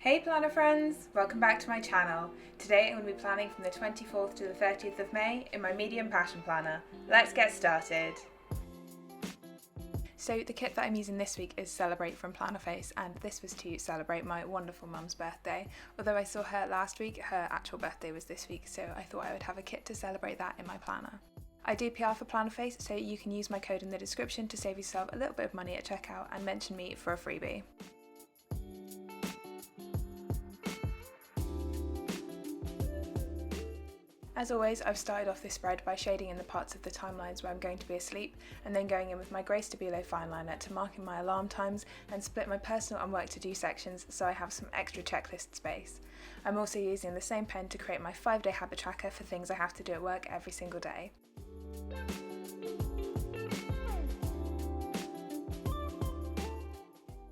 Hey planner friends, welcome back to my channel. Today I'm going to be planning from the 24th to the 30th of May in my medium passion planner. Let's get started. So the kit that I'm using this week is Celebrate from Plannerface, and this was to celebrate my wonderful mum's birthday. Although I saw her last week, her actual birthday was this week, so I thought I would have a kit to celebrate that in my planner. I do PR for Plannerface, so you can use my code in the description to save yourself a little bit of money at checkout and mention me for a freebie. As always, I've started off this spread by shading in the parts of the timelines where I'm going to be asleep, and then going in with my Grey Stabilo fine liner to mark in my alarm times and split my personal and work to do sections so I have some extra checklist space. I'm also using the same pen to create my 5-day habit tracker for things I have to do at work every single day.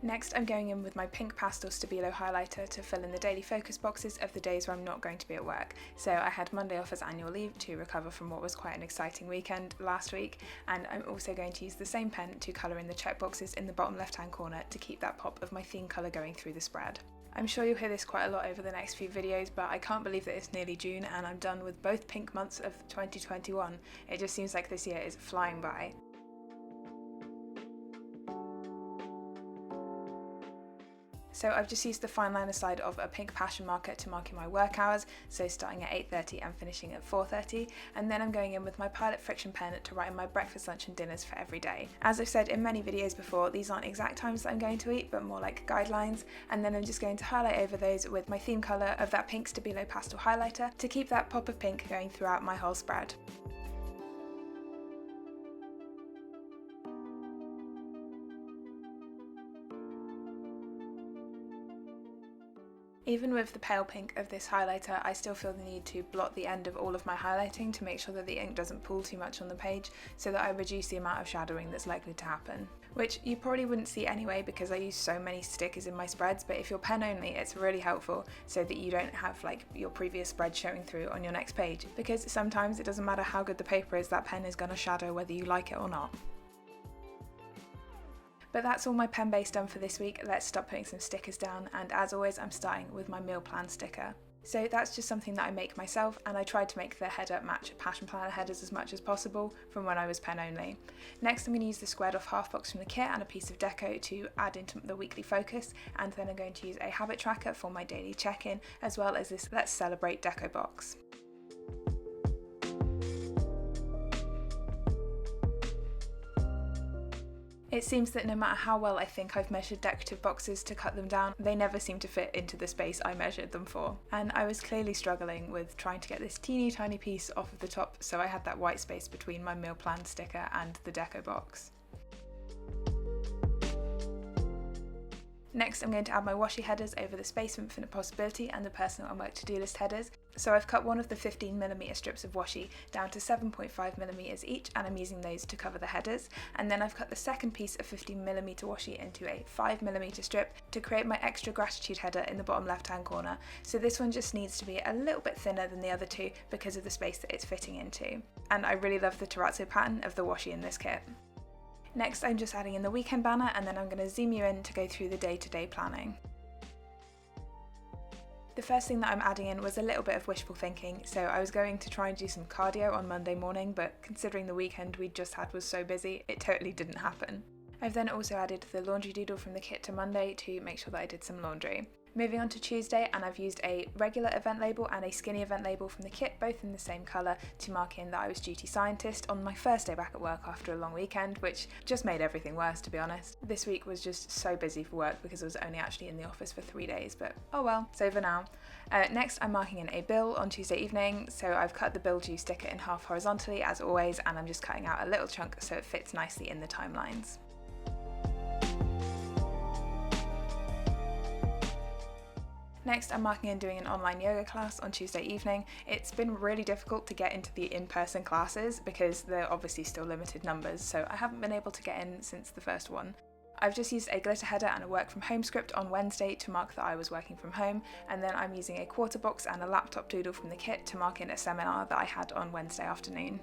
Next, I'm going in with my pink pastel Stabilo highlighter to fill in the daily focus boxes of the days where I'm not going to be at work. So I had Monday off as annual leave to recover from what was quite an exciting weekend last week, and I'm also going to use the same pen to colour in the checkboxes in the bottom left hand corner to keep that pop of my theme colour going through the spread. I'm sure you'll hear this quite a lot over the next few videos, but I can't believe that it's nearly June and I'm done with both pink months of 2021. It just seems like this year is flying by. So I've just used the fine liner side of a pink passion marker to mark in my work hours, so starting at 8:30 and finishing at 4:30, and then I'm going in with my Pilot Friction pen to write in my breakfast, lunch and dinners for every day. As I've said in many videos before, these aren't exact times that I'm going to eat, but more like guidelines, and then I'm just going to highlight over those with my theme colour of that pink Stabilo pastel highlighter to keep that pop of pink going throughout my whole spread. Even with the pale pink of this highlighter, I still feel the need to blot the end of all of my highlighting to make sure that the ink doesn't pool too much on the page, so that I reduce the amount of shadowing that's likely to happen. Which you probably wouldn't see anyway because I use so many stickers in my spreads, but if you're pen only, it's really helpful so that you don't have like your previous spread showing through on your next page, because sometimes it doesn't matter how good the paper is, that pen is going to shadow whether you like it or not. But that's all my pen base done for this week. Let's start putting some stickers down, and as always I'm starting with my meal plan sticker. So that's just something that I make myself, and I tried to make the header match passion planner headers as much as possible from when I was pen only. Next I'm going to use the squared off half box from the kit and a piece of deco to add into the weekly focus, and then I'm going to use a habit tracker for my daily check-in, as well as this Let's Celebrate deco box. It seems that no matter how well I think I've measured decorative boxes to cut them down, they never seem to fit into the space I measured them for. And I was clearly struggling with trying to get this teeny tiny piece off of the top, so I had that white space between my meal plan sticker and the deco box. Next I'm going to add my washi headers over the Space for Infinite Possibility and the Personal and Work to-do list headers. So I've cut one of the 15mm strips of washi down to 7.5mm each, and I'm using those to cover the headers. And then I've cut the second piece of 15mm washi into a 5mm strip to create my extra gratitude header in the bottom left hand corner. So this one just needs to be a little bit thinner than the other two because of the space that it's fitting into. And I really love the terrazzo pattern of the washi in this kit. Next I'm just adding in the weekend banner, and then I'm going to zoom you in to go through the day-to-day planning. The first thing that I'm adding in was a little bit of wishful thinking, so I was going to try and do some cardio on Monday morning, but considering the weekend we just had was so busy, it totally didn't happen. I've then also added the laundry doodle from the kit to Monday to make sure that I did some laundry. Moving on to Tuesday, and I've used a regular event label and a skinny event label from the kit, both in the same colour, to mark in that I was duty scientist on my first day back at work after a long weekend, which just made everything worse, to be honest. This week was just so busy for work because I was only actually in the office for 3 days, but oh well, it's over now. Next I'm marking in a bill on Tuesday evening, so I've cut the bill due sticker in half horizontally as always, and I'm just cutting out a little chunk so it fits nicely in the timelines. Next I'm marking in doing an online yoga class on Tuesday evening. It's been really difficult to get into the in-person classes because they're obviously still limited numbers, so I haven't been able to get in since the first one. I've just used a glitter header and a work from home script on Wednesday to mark that I was working from home, and then I'm using a quarter box and a laptop doodle from the kit to mark in a seminar that I had on Wednesday afternoon.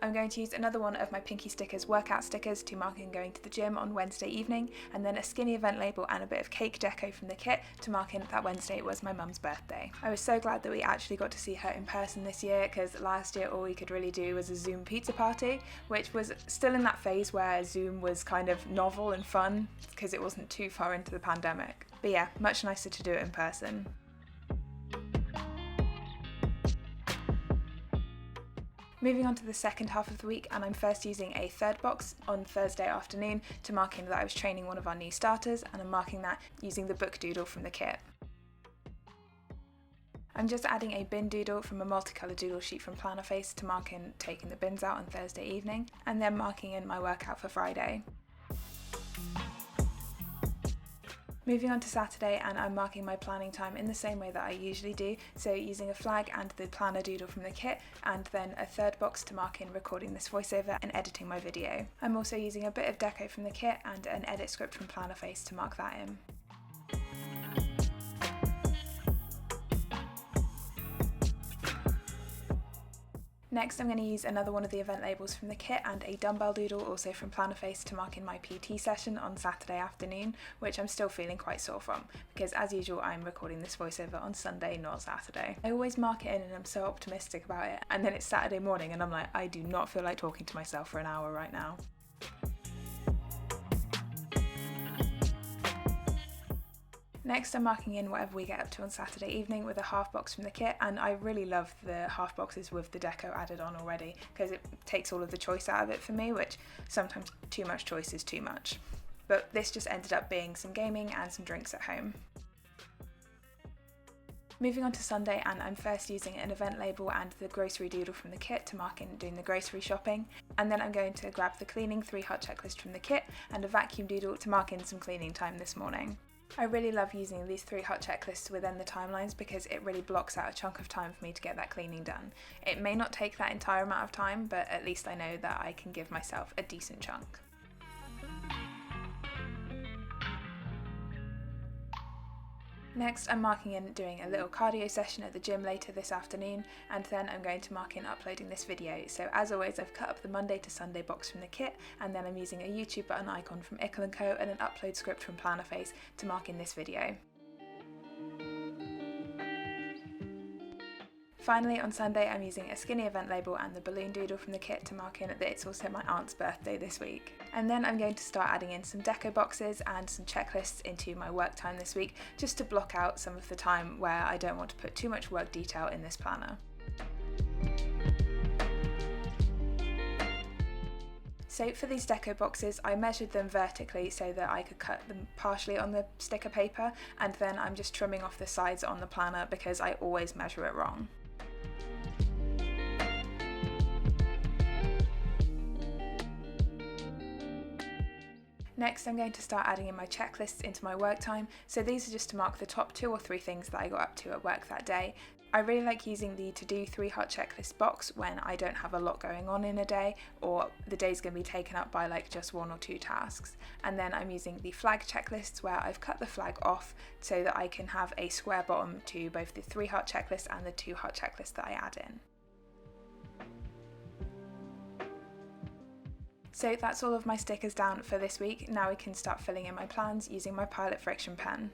I'm going to use another one of my Pinky Stickers workout stickers to mark in going to the gym on Wednesday evening, and then a skinny event label and a bit of cake deco from the kit to mark in that Wednesday was my mum's birthday. I was so glad that we actually got to see her in person this year, because last year all we could really do was a Zoom pizza party, which was still in that phase where Zoom was kind of novel and fun because it wasn't too far into the pandemic. But yeah, much nicer to do it in person. Moving on to the second half of the week, and I'm first using a third box on Thursday afternoon to mark in that I was training one of our new starters, and I'm marking that using the book doodle from the kit. I'm just adding a bin doodle from a multicolour doodle sheet from Plannerface to mark in taking the bins out on Thursday evening, and then marking in my workout for Friday. Moving on to Saturday, and I'm marking my planning time in the same way that I usually do, so using a flag and the planner doodle from the kit, and then a third box to mark in recording this voiceover and editing my video. I'm also using a bit of deco from the kit and an edit script from Plannerface to mark that in. Next, I'm going to use another one of the event labels from the kit and a dumbbell doodle also from Plannerface to mark in my PT session on Saturday afternoon, which I'm still feeling quite sore from, because as usual I'm recording this voiceover on Sunday, not Saturday. I always mark it in and I'm so optimistic about it, and then it's Saturday morning and I'm like, I do not feel like talking to myself for an hour right now. Next, I'm marking in whatever we get up to on Saturday evening with a half box from the kit, and I really love the half boxes with the deco added on already because it takes all of the choice out of it for me, which sometimes too much choice is too much. But this just ended up being some gaming and some drinks at home. Moving on to Sunday, and I'm first using an event label and the grocery doodle from the kit to mark in doing the grocery shopping, and then I'm going to grab the cleaning 3-hot checklist from the kit and a vacuum doodle to mark in some cleaning time this morning. I really love using these 3-hot checklists within the timelines because it really blocks out a chunk of time for me to get that cleaning done. It may not take that entire amount of time, but at least I know that I can give myself a decent chunk. Next, I'm marking in doing a little cardio session at the gym later this afternoon, and then I'm going to mark in uploading this video. So as always, I've cut up the Monday to Sunday box from the kit, and then I'm using a YouTube button icon from Ickle & Co and an upload script from Plannerface to mark in this video. Finally, on Sunday, I'm using a skinny event label and the balloon doodle from the kit to mark in that it's also my aunt's birthday this week. And then I'm going to start adding in some deco boxes and some checklists into my work time this week, just to block out some of the time where I don't want to put too much work detail in this planner. So for these deco boxes, I measured them vertically so that I could cut them partially on the sticker paper, and then I'm just trimming off the sides on the planner because I always measure it wrong. Next, I'm going to start adding in my checklists into my work time. So these are just to mark the top 2 or 3 things that I got up to at work that day. I really like using the to-do 3-hot checklist box when I don't have a lot going on in a day, or the day's going to be taken up by like just 1 or 2 tasks. And then I'm using the flag checklists where I've cut the flag off so that I can have a square bottom to both the 3-hot checklist and the 2-hot checklist that I add in. So that's all of my stickers down for this week. Now we can start filling in my plans using my Pilot Friction pen.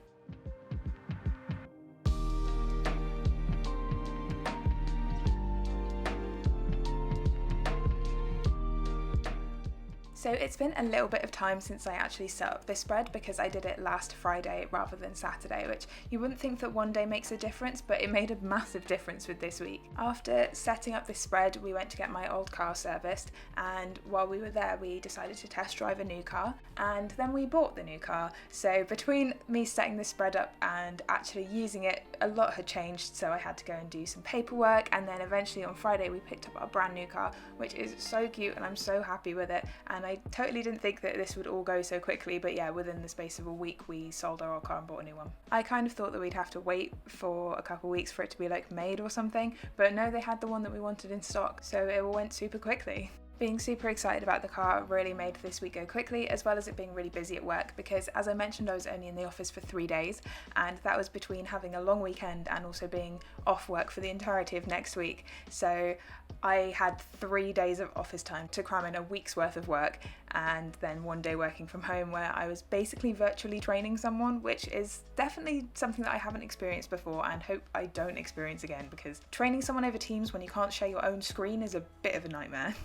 So it's been a little bit of time since I actually set up this spread because I did it last Friday rather than Saturday, which you wouldn't think that one day makes a difference, but it made a massive difference with this week. After setting up this spread, we went to get my old car serviced, and while we were there we decided to test drive a new car, and then we bought the new car. So between me setting this spread up and actually using it, a lot had changed, so I had to go and do some paperwork, and then eventually on Friday we picked up our brand new car, which is so cute and I'm so happy with it, and I totally didn't think that this would all go so quickly, but yeah, within the space of a week we sold our old car and bought a new one. I kind of thought that we'd have to wait for a couple of weeks for it to be like made or something, but no, they had the one that we wanted in stock, so it all went super quickly. Being super excited about the car really made this week go quickly, as well as it being really busy at work because, as I mentioned, I was only in the office for 3 days, and that was between having a long weekend and also being off work for the entirety of next week. So I had 3 days of office time to cram in a week's worth of work, and then 1 day working from home where I was basically virtually training someone, which is definitely something that I haven't experienced before and hope I don't experience again, because training someone over Teams when you can't share your own screen is a bit of a nightmare.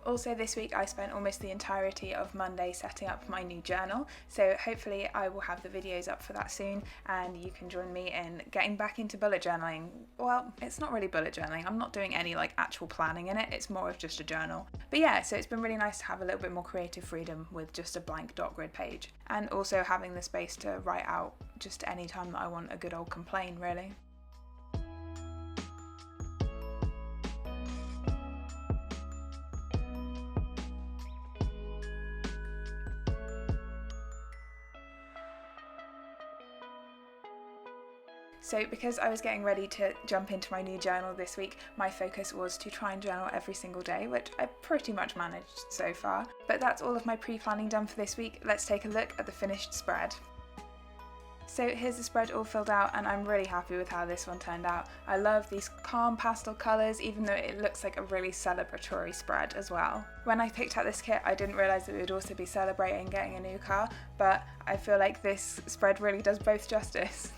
Also this week I spent almost the entirety of Monday setting up my new journal, so hopefully I will have the videos up for that soon and you can join me in getting back into bullet journaling. Well, it's not really bullet journaling, I'm not doing any actual planning in it, it's more of just a journal. But yeah, so it's been really nice to have a little bit more creative freedom with just a blank dot grid page, and also having the space to write out just any time that I want a good old complain, really. So because I was getting ready to jump into my new journal this week, my focus was to try and journal every single day, which I pretty much managed so far. But that's all of my pre-planning done for this week. Let's take a look at the finished spread. So here's the spread all filled out, and I'm really happy with how this one turned out. I love these calm pastel colours, even though it looks like a really celebratory spread as well. When I picked out this kit, I didn't realise that we would also be celebrating getting a new car, but I feel like this spread really does both justice.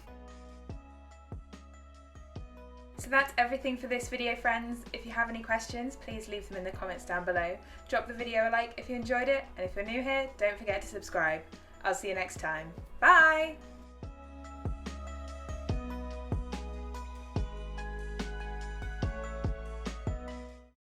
So that's everything for this video, friends. If you have any questions, please leave them in the comments down below. Drop the video a like if you enjoyed it, and if you're new here, don't forget to subscribe. I'll see you next time. Bye!